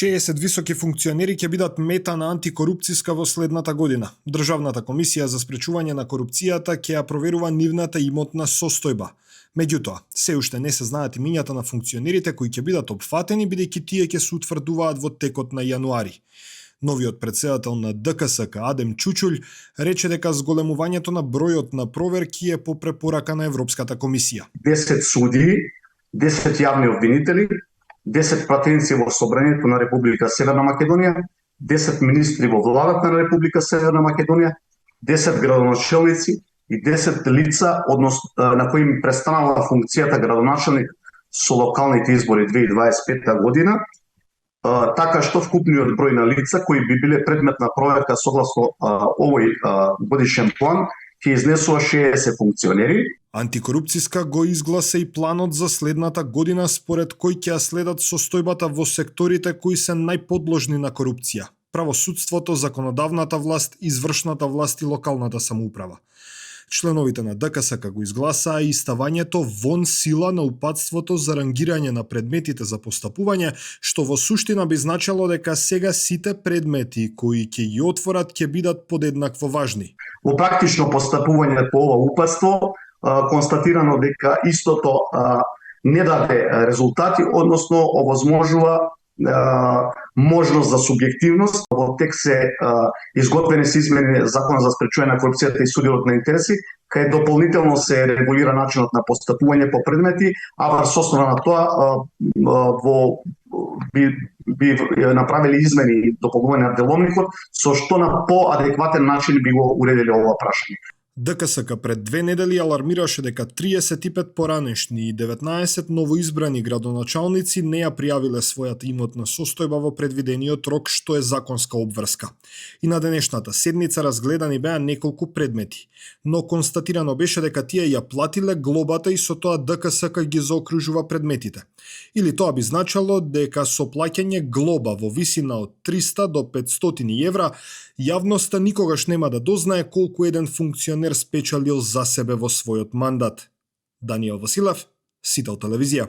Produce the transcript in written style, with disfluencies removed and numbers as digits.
60 високи функционери ќе бидат мета на антикорупцијска во следната година. Државната комисија за спречување на корупцијата ќе ја проверува нивната имотна состојба. Меѓутоа, се уште не се знаат имињата на функционерите кои ќе бидат опфатени, бидејќи тие ќе се утврдуваат во текот на јануари. Новиот претседател на ДКСК, Адем Чучулј, рече дека зголемувањето на бројот на проверки е по препорака на Европската комисија. 10 суди, 10 јавни обвинители, 10 пратеници во Собранието на Република Северна Македонија, 10 министри во владата на Република Северна Македонија, 10 градоначелници и 10 лица на кои им престанала функцијата градоначелник со локалните избори 2025 година, така што вкупниот број на лица кои би биле предмет на проверка согласно овој годишен план ќе изнесува 60 функционери. Антикорупцијска го изгласа и планот за следната година, според кој ќе следат состојбата во секторите кои се најподложни на корупција: правосудството, законодавната власт, извршната власт и локалната самоуправа. Членовите на ДКСК го изгласаа и ставањето вон сила на упатството за рангирање на предметите за постапување, што во суштина би значело дека сега сите предмети кои ќе ги отворат ќе бидат подеднакво важни. Во практично постапување по ова упатство констатирано дека истото не даде резултати, односно овозможува можност за субјективност. Во текст се изготвени се измени Закон за спречување на корупцијата и судирот на интереси, кај дополнително се регулира начинот на постапување по предмети, а врз основа на тоа би направили измени и дополнување на деловникот, со што на поадекватен начин би го уредили ова прашање. ДКСК пред 2 недели алармираше дека 35 поранешни и 19 новоизбрани градоначалници не ја пријавиле својата имотна состојба во предвидениот рок, што е законска обврска. И на денешната седница разгледани беа неколку предмети, но констатирано беше дека тие ја платиле глобата и со тоа ДКСК ги заокружува предметите. Или тоа би значало дека со плаќање глоба во висина од 300 до 500 евра, јавноста никогаш нема да дознае колку еден функционер спечалил за себе во својот мандат. Даниел Василев, Сител телевизија.